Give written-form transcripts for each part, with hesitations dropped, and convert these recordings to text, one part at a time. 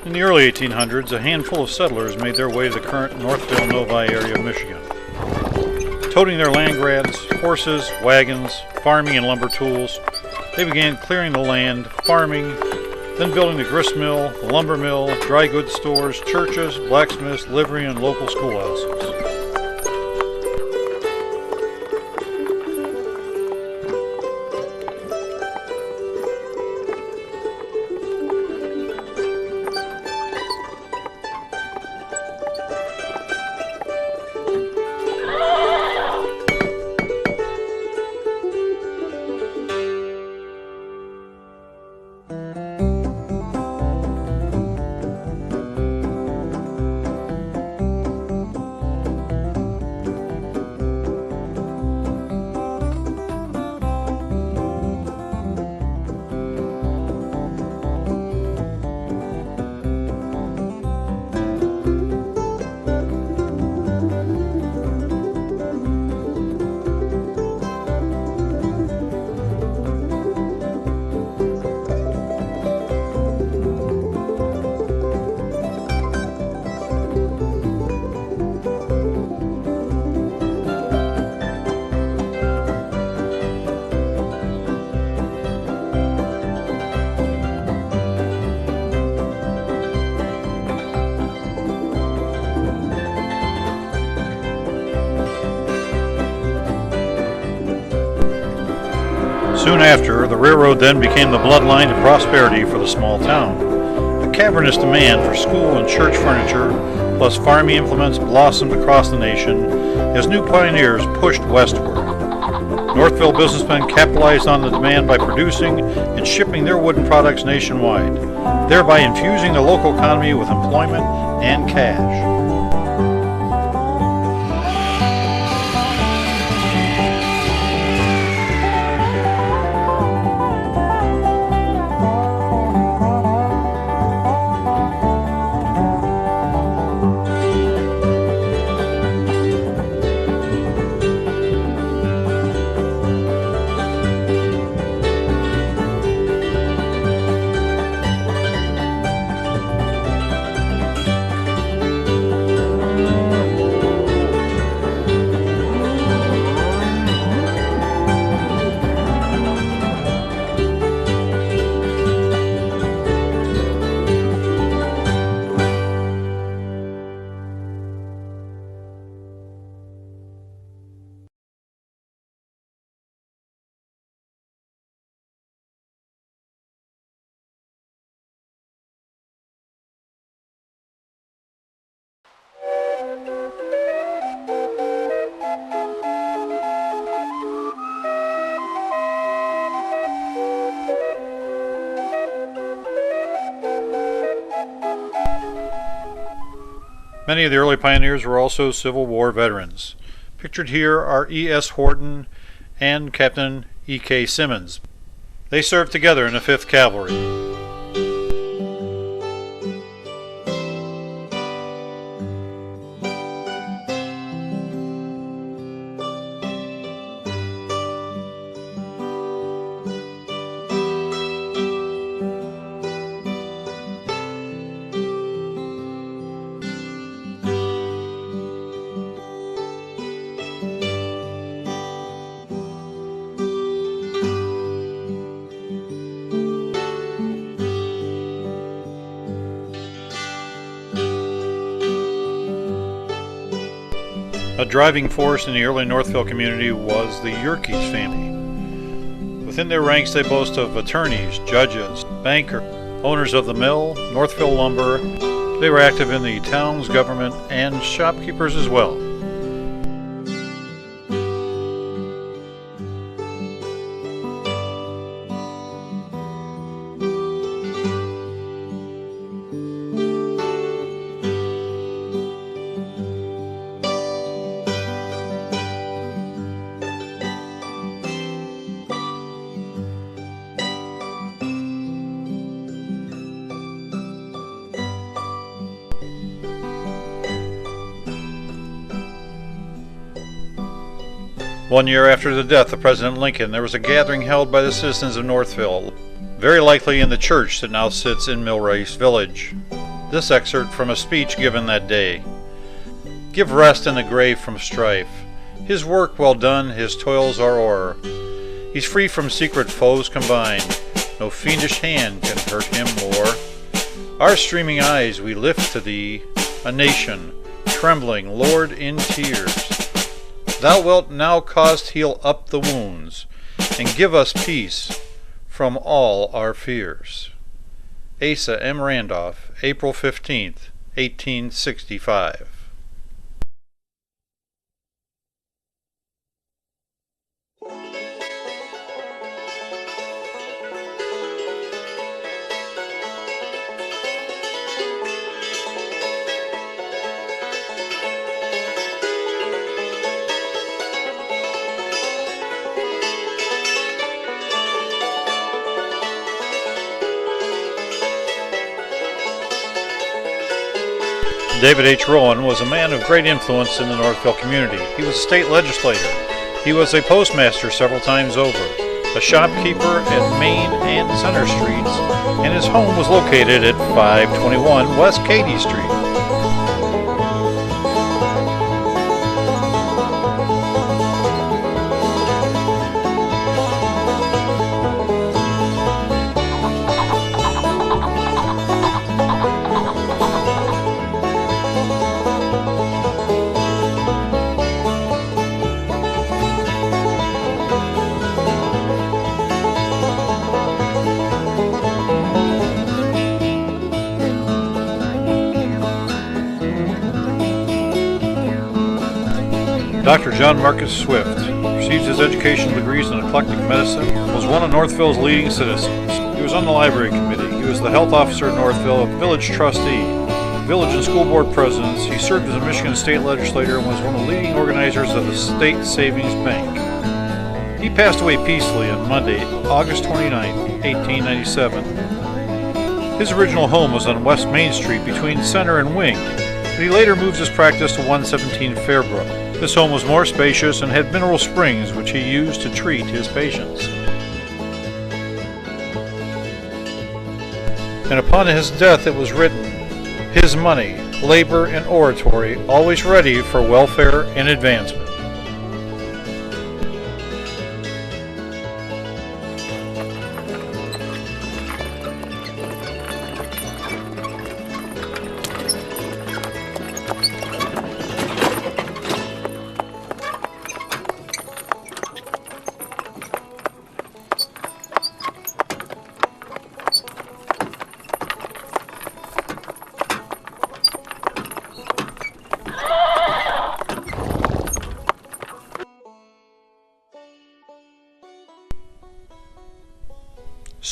In the early 1800s, a handful of settlers made their way to the current Northville, Novi area of Michigan. Toting their land grabs, horses, wagons, farming and lumber tools, they began clearing the land, farming, then building the grist mill, the lumber mill, dry goods stores, churches, blacksmiths, livery, and local schoolhouses. Soon after, the railroad then became the bloodline to prosperity for the small town. A cavernous demand for school and church furniture, plus farming implements, blossomed across the nation as new pioneers pushed westward. Northville businessmen capitalized on the demand by producing and shipping their wooden products nationwide, thereby infusing the local economy with employment and cash. Many of the early pioneers were also Civil War veterans. Pictured here are E.S. Horton and Captain E.K. Simmons. They served together in the 5th Cavalry. A driving force in the early Northville community was the Yerkes family. Within their ranks they boast of attorneys, judges, bankers, owners of the mill, Northville Lumber. They were active in the town's government and shopkeepers as well. One year after the death of President Lincoln, there was a gathering held by the citizens of Northville, very likely in the church that now sits in Millrace Village. This excerpt from a speech given that day. Give rest in the grave from strife. His work well done, his toils are o'er. He's free from secret foes combined. No fiendish hand can hurt him more. Our streaming eyes we lift to thee, a nation, trembling, Lord, in tears. Thou wilt now cause heal up the wounds, and give us peace from all our fears. Asa M. Randolph, April 15th, 1865. David H. Rowan was a man of great influence in the Northville community. He was a state legislator. He was a postmaster several times over, a shopkeeper at Main and Center Streets, and his home was located at 521 West Katy Street. Dr. John Marcus Swift received his educational degrees in eclectic medicine, was one of Northville's leading citizens. He was on the library committee. He was the health officer at Northville, a village trustee, village and school board presidents. He served as a Michigan state legislator and was one of the leading organizers of the State Savings Bank. He passed away peacefully on Monday, August 29, 1897. His original home was on West Main Street between Center and Wing, but he later moved his practice to 117 Fairbrook. This home was more spacious and had mineral springs which he used to treat his patients. And upon his death it was written, his money, labor, and oratory always ready for welfare and advancement.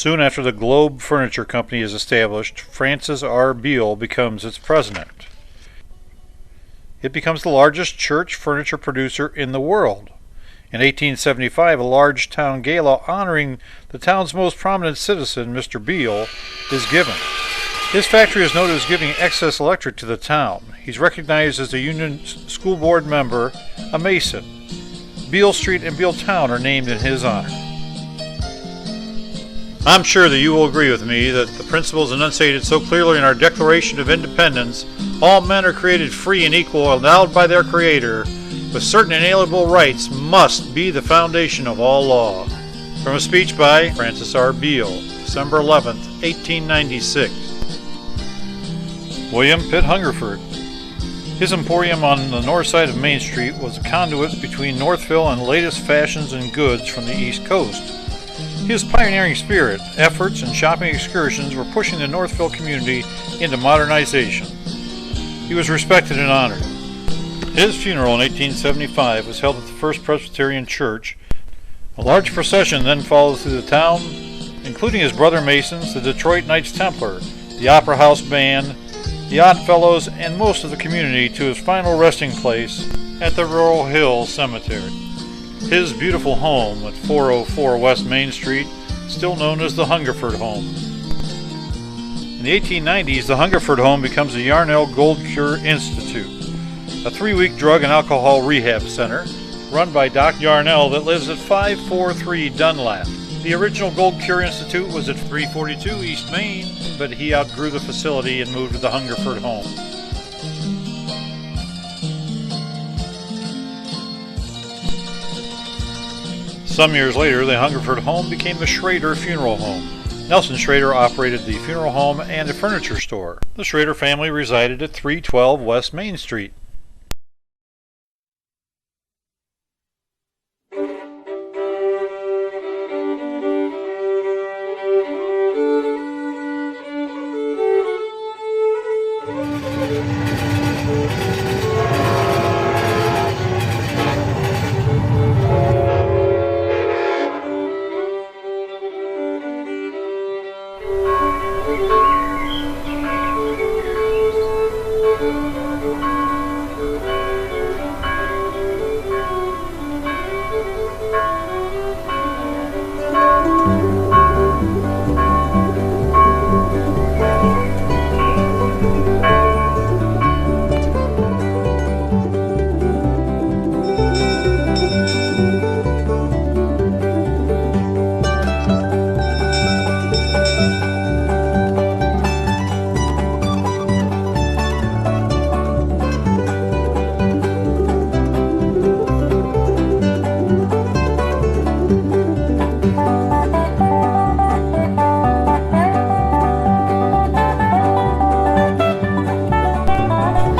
Soon after the Globe Furniture Company is established, Francis R. Beale becomes its president. It becomes the largest church furniture producer in the world. In 1875, a large town gala honoring the town's most prominent citizen, Mr. Beale, is given. His factory is noted as giving excess electric to the town. He's recognized as a Union School Board member, a Mason. Beale Street and Beale Town are named in his honor. I'm sure that you will agree with me that the principles enunciated so clearly in our Declaration of Independence, all men are created free and equal, endowed by their Creator, with certain inalienable rights, must be the foundation of all law. From a speech by Francis R. Beale, December 11, 1896. William Pitt Hungerford. His emporium on the north side of Main Street was a conduit between Northville and the latest fashions and goods from the East Coast. His pioneering spirit, efforts, and shopping excursions were pushing the Northville community into modernization. He was respected and honored. His funeral in 1875 was held at the First Presbyterian Church. A large procession then followed through the town, including his brother Masons, the Detroit Knights Templar, the Opera House Band, the Odd Fellows, and most of the community to his final resting place at the Rural Hill Cemetery. His beautiful home at 404 West Main Street, still known as the Hungerford Home. In the 1890s, the Hungerford Home becomes the Yarnell Gold Cure Institute, a 3-week drug and alcohol rehab center run by Doc Yarnell that lives at 543 Dunlap. The original Gold Cure Institute was at 342 East Main, but he outgrew the facility and moved to the Hungerford home. Some years later, the Hungerford home became the Schrader Funeral Home. Nelson Schrader operated the funeral home and a furniture store. The Schrader family resided at 312 West Main Street.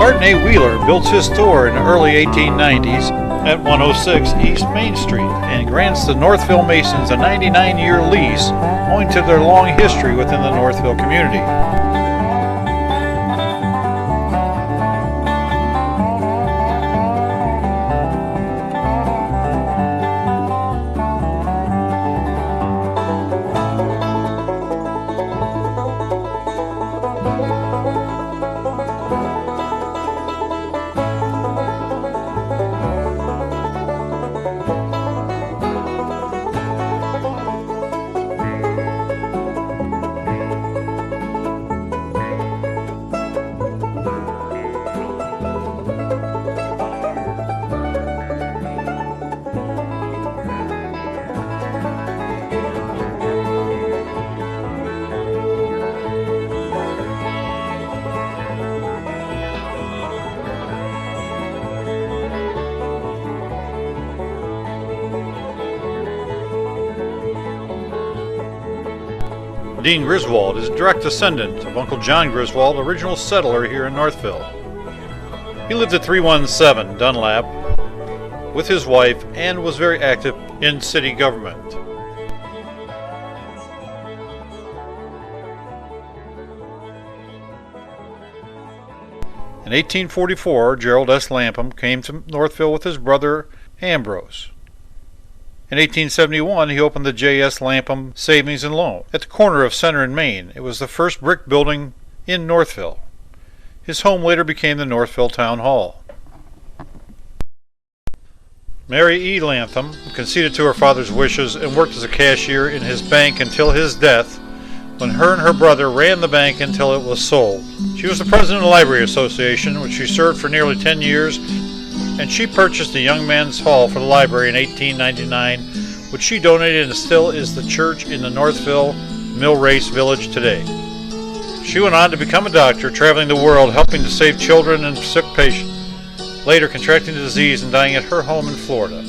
Barton A. Wheeler built his store in the early 1890s at 106 East Main Street and grants the Northville Masons a 99-year lease owing to their long history within the Northville community. Dean Griswold is a direct descendant of Uncle John Griswold, original settler here in Northville. He lived at 317 Dunlap with his wife and was very active in city government. In 1844, Gerald S. Lapham came to Northville with his brother Ambrose. In 1871, he opened the J.S. Lapham Savings and Loan at the corner of Center and Main. It was the first brick building in Northville. His home later became the Northville Town Hall. Mary E. Lapham conceded to her father's wishes and worked as a cashier in his bank until his death, when her and her brother ran the bank until it was sold. She was the president of the Library Association, which she served for nearly 10 years, and she purchased the Young Men's Hall for the library in 1899, which she donated and still is the church in the Northville Mill Race Village today. She went on to become a doctor, traveling the world helping to save children and sick patients, later contracting the disease and dying at her home in Florida.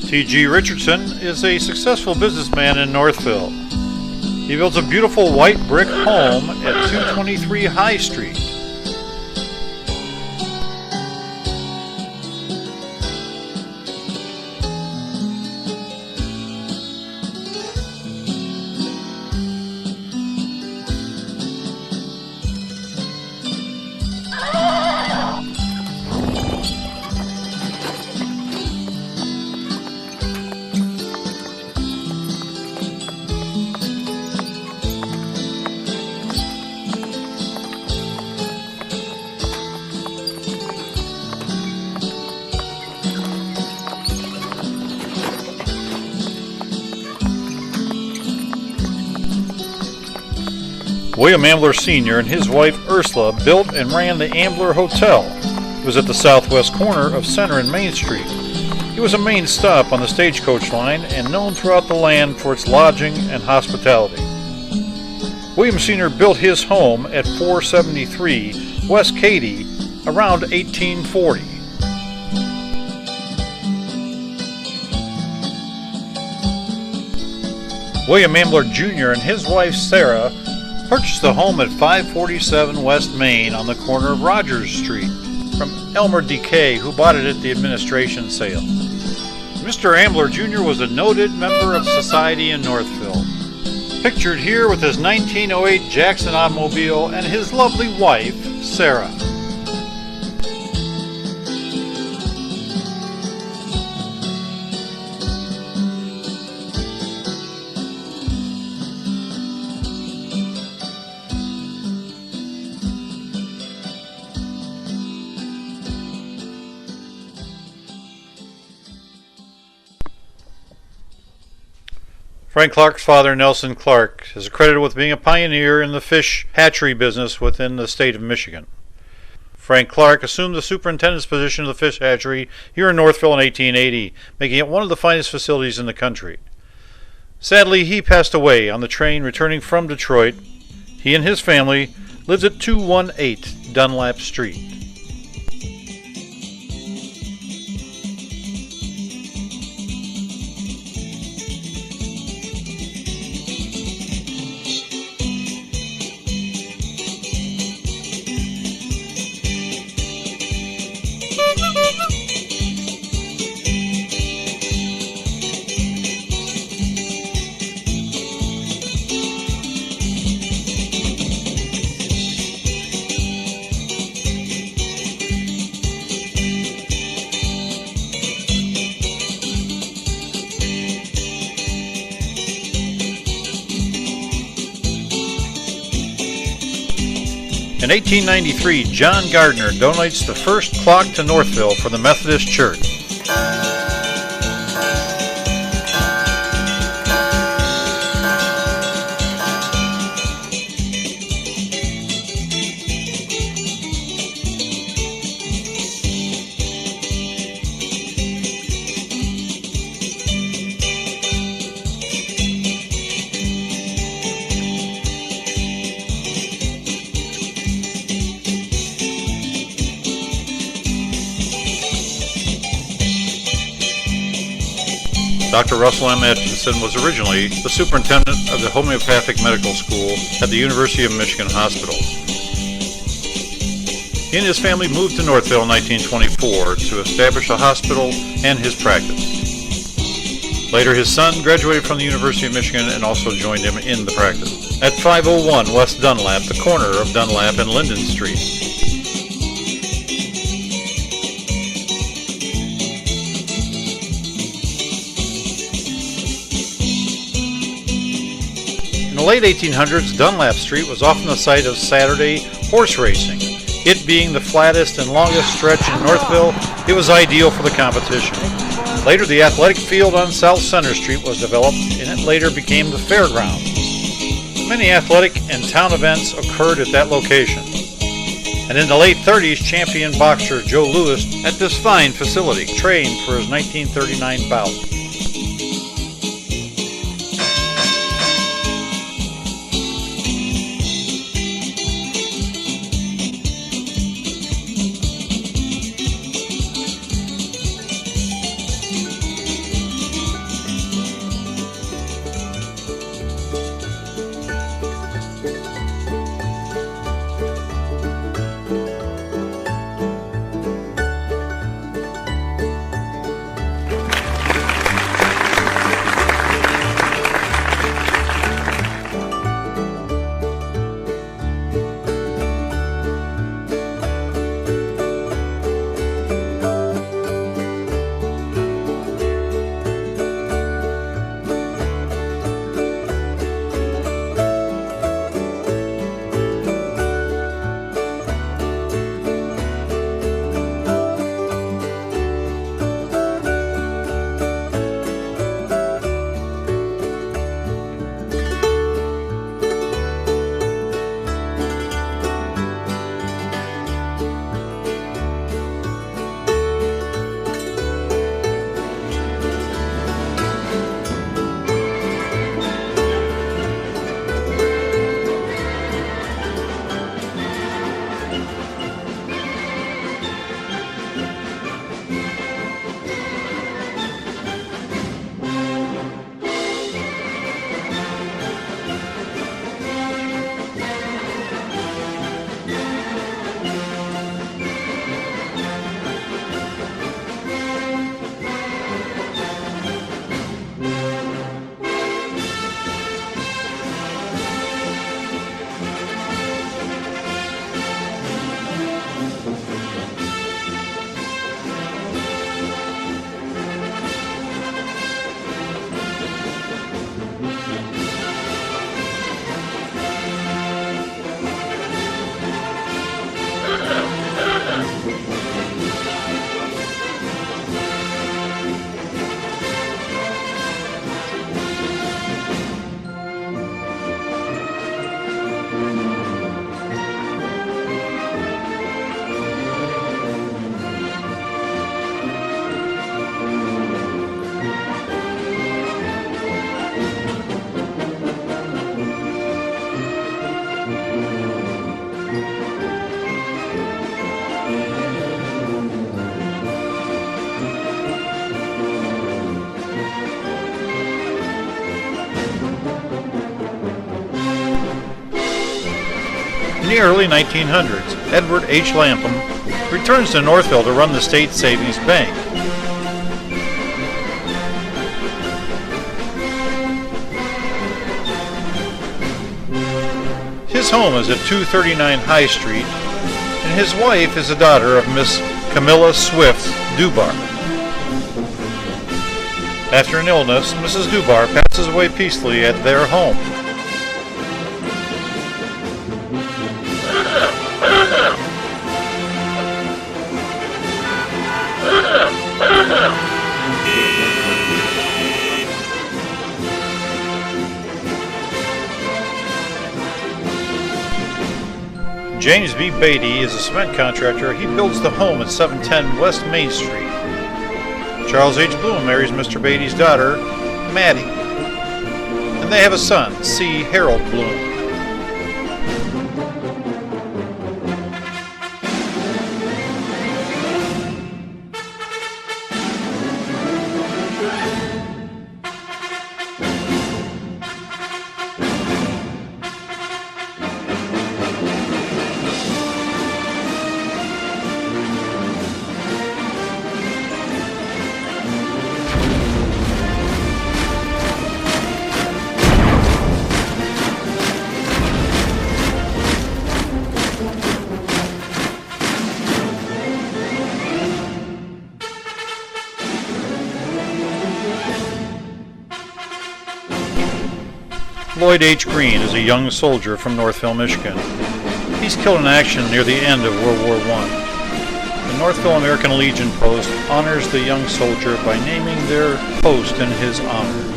T.G. Richardson is a successful businessman in Northville. He builds a beautiful white brick home at 223 High Street. William Ambler Sr. and his wife Ursula built and ran the Ambler Hotel. It was at the southwest corner of Center and Main Street. He was a main stop on the stagecoach line and known throughout the land for its lodging and hospitality. William Sr. built his home at 473 West Katy around 1840. William Ambler Jr. and his wife Sarah purchased the home at 547 West Main on the corner of Rogers Street from Elmer D.K., who bought it at the administration sale. Mr. Ambler Jr. was a noted member of society in Northville, pictured here with his 1908 Jackson automobile and his lovely wife, Sarah. Frank Clark's father, Nelson Clark, is credited with being a pioneer in the fish hatchery business within the state of Michigan. Frank Clark assumed the superintendent's position of the fish hatchery here in Northville in 1880, making it one of the finest facilities in the country. Sadly, he passed away on the train returning from Detroit. He and his family lived at 218 Dunlap Street. In 1893, John Gardner donates the first clock to Northville for the Methodist Church. Dr. Russell M. Atkinson was originally the superintendent of the Homeopathic Medical School at the University of Michigan Hospital. He and his family moved to Northville in 1924 to establish a hospital and his practice. Later, his son graduated from the University of Michigan and also joined him in the practice. At 501 West Dunlap, the corner of Dunlap and Linden Street. In the late 1800s, Dunlap Street was often the site of Saturday horse racing. It being the flattest and longest stretch in Northville, it was ideal for the competition. Later, the athletic field on South Center Street was developed, and it later became the fairground. Many athletic and town events occurred at that location. And in the late 30s, champion boxer Joe Louis at this fine facility trained for his 1939 bout. In the early 1900s, Edward H. Lapham returns to Northville to run the state savings bank. His home is at 239 High Street, and his wife is a daughter of Miss Camilla Swift Dubar. After an illness, Mrs. Dubar passes away peacefully at their home. James B. Beatty is a cement contractor. He builds the home at 710 West Main Street. Charles H. Bloom marries Mr. Beatty's daughter, Maddie, and they have a son, C. Harold Bloom. Lloyd H. Green is a young soldier from Northville, Michigan. He's killed in action near the end of World War I. The Northville American Legion post honors the young soldier by naming their post in his honor.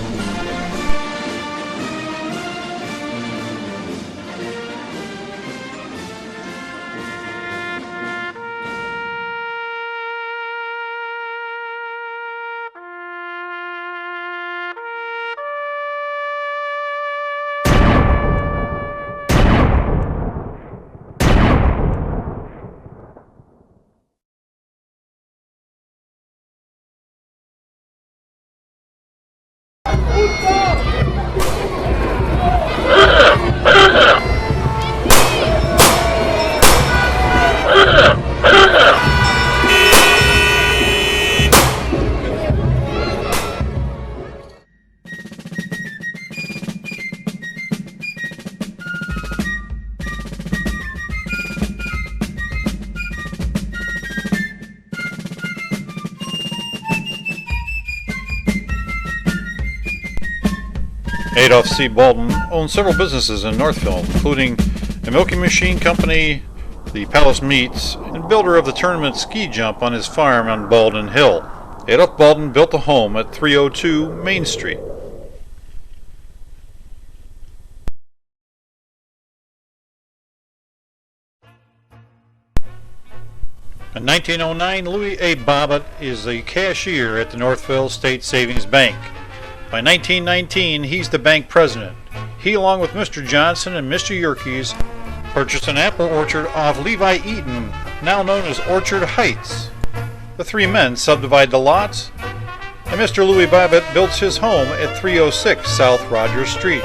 Adolph C. Baldwin owned several businesses in Northville, including a milking machine company, the Palace Meats, and builder of the tournament ski jump on his farm on Baldwin Hill. Adolph Baldwin built a home at 302 Main Street. In 1909, Louis A. Bobbitt is the cashier at the Northville State Savings Bank. By 1919, he's the bank president. He, along with Mr. Johnson and Mr. Yerkes, purchased an apple orchard off Levi Eaton, now known as Orchard Heights. The three men subdivide the lots, and Mr. Louis Bobbitt builds his home at 306 South Rogers Street.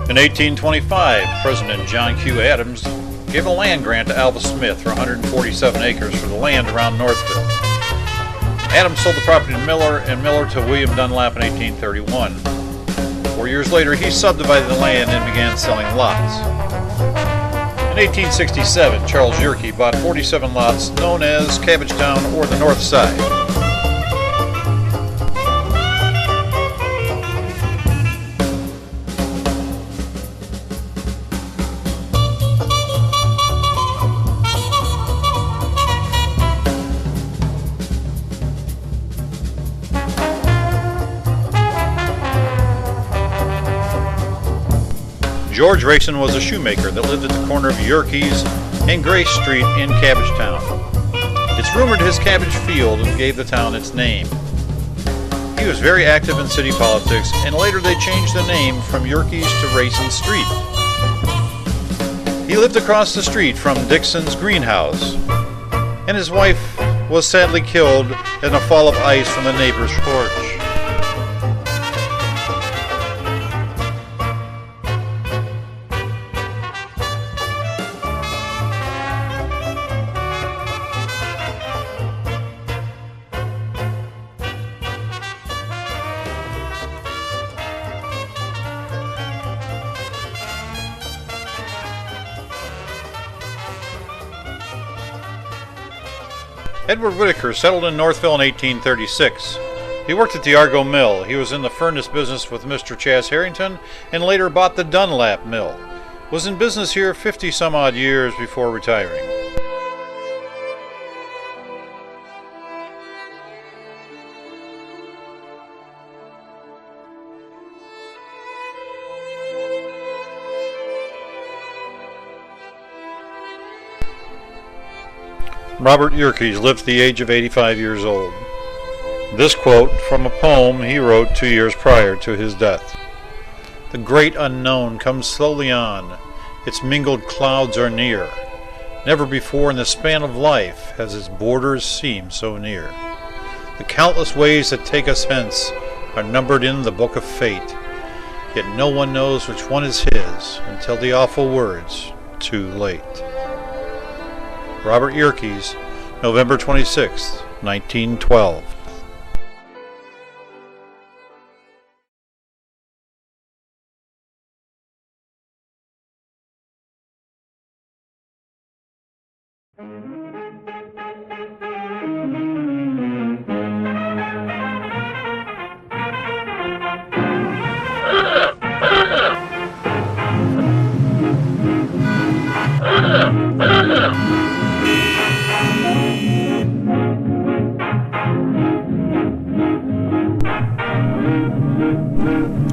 In 1825, President John Q. Adams gave a land grant to Alva Smith for 147 acres for the land around Northville. Adams sold the property to Miller, and Miller to William Dunlap in 1831. 4 years later, he subdivided the land and began selling lots. In 1867, Charles Yerke bought 47 lots known as Cabbagetown or the North Side. George Rayson was a shoemaker that lived at the corner of Yerkes and Grace Street in Cabbagetown. It's rumored his cabbage field gave the town its name. He was very active in city politics, and later they changed the name from Yerkes to Rayson Street. He lived across the street from Dixon's greenhouse, and his wife was sadly killed in a fall of ice from the neighbor's porch. Edward Whitaker settled in Northville in 1836. He worked at the Argo Mill. He was in the furnace business with Mr. Chas Harrington and later bought the Dunlap Mill. Was in business here 50-some-odd years before retiring. Robert Yerkes lived to the age of 85 years old. This quote from a poem he wrote 2 years prior to his death. The great unknown comes slowly on. Its mingled clouds are near. Never before in the span of life has its borders seemed so near. The countless ways that take us hence are numbered in the book of fate. Yet no one knows which one is his until the awful words, too late. Robert Yerkes, November 26, 1912.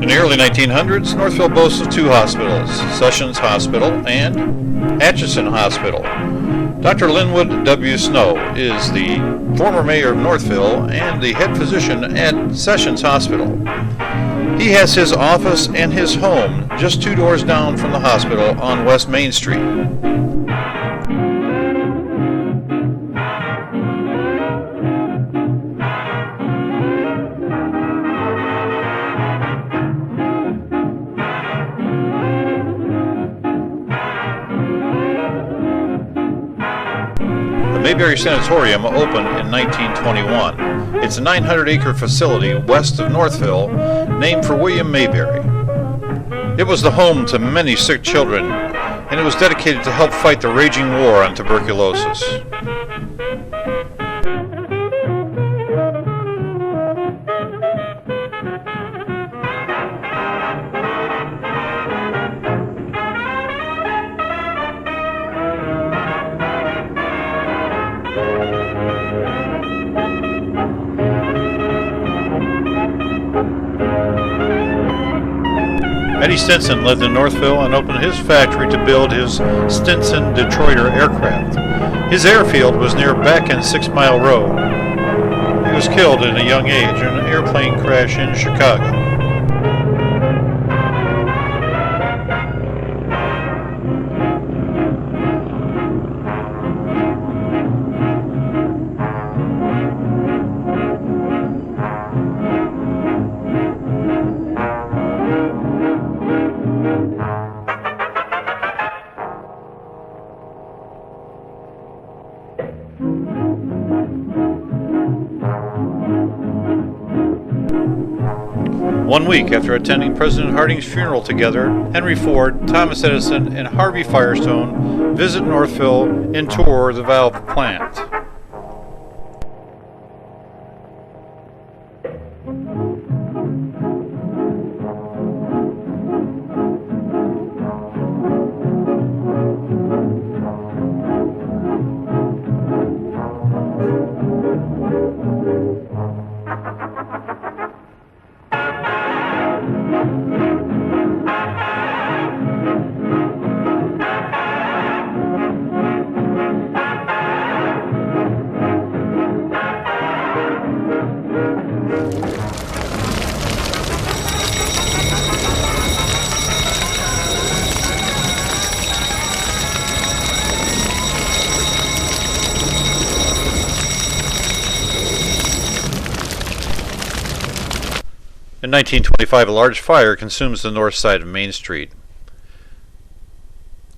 In the early 1900s, Northville boasts of two hospitals, Sessions Hospital and Atchison Hospital. Dr. Linwood W. Snow is the former mayor of Northville and the head physician at Sessions Hospital. He has his office and his home just 2 doors down from the hospital on West Main Street. The Mayberry Sanatorium opened in 1921. It's a 900-acre facility west of Northville named for William Mayberry. It was the home to many sick children, and it was dedicated to help fight the raging war on tuberculosis. Eddie Stinson lived in Northville and opened his factory to build his Stinson Detroiter aircraft. His airfield was near Beck and 6 Mile Road. He was killed at a young age in an airplane crash in Chicago. One week after attending President Harding's funeral together, Henry Ford, Thomas Edison, and Harvey Firestone visit Northville and tour the valve plant. In 1925, a large fire consumes the north side of Main Street.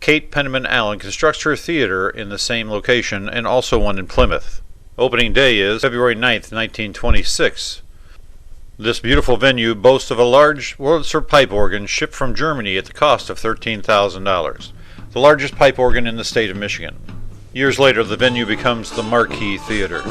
Kate Penniman Allen constructs her theater in the same location and also one in Plymouth. Opening day is February 9th, 1926. This beautiful venue boasts of a large Wurlitzer pipe organ shipped from Germany at the cost of $13,000, the largest pipe organ in the state of Michigan. Years later, the venue becomes the Marquis Theater.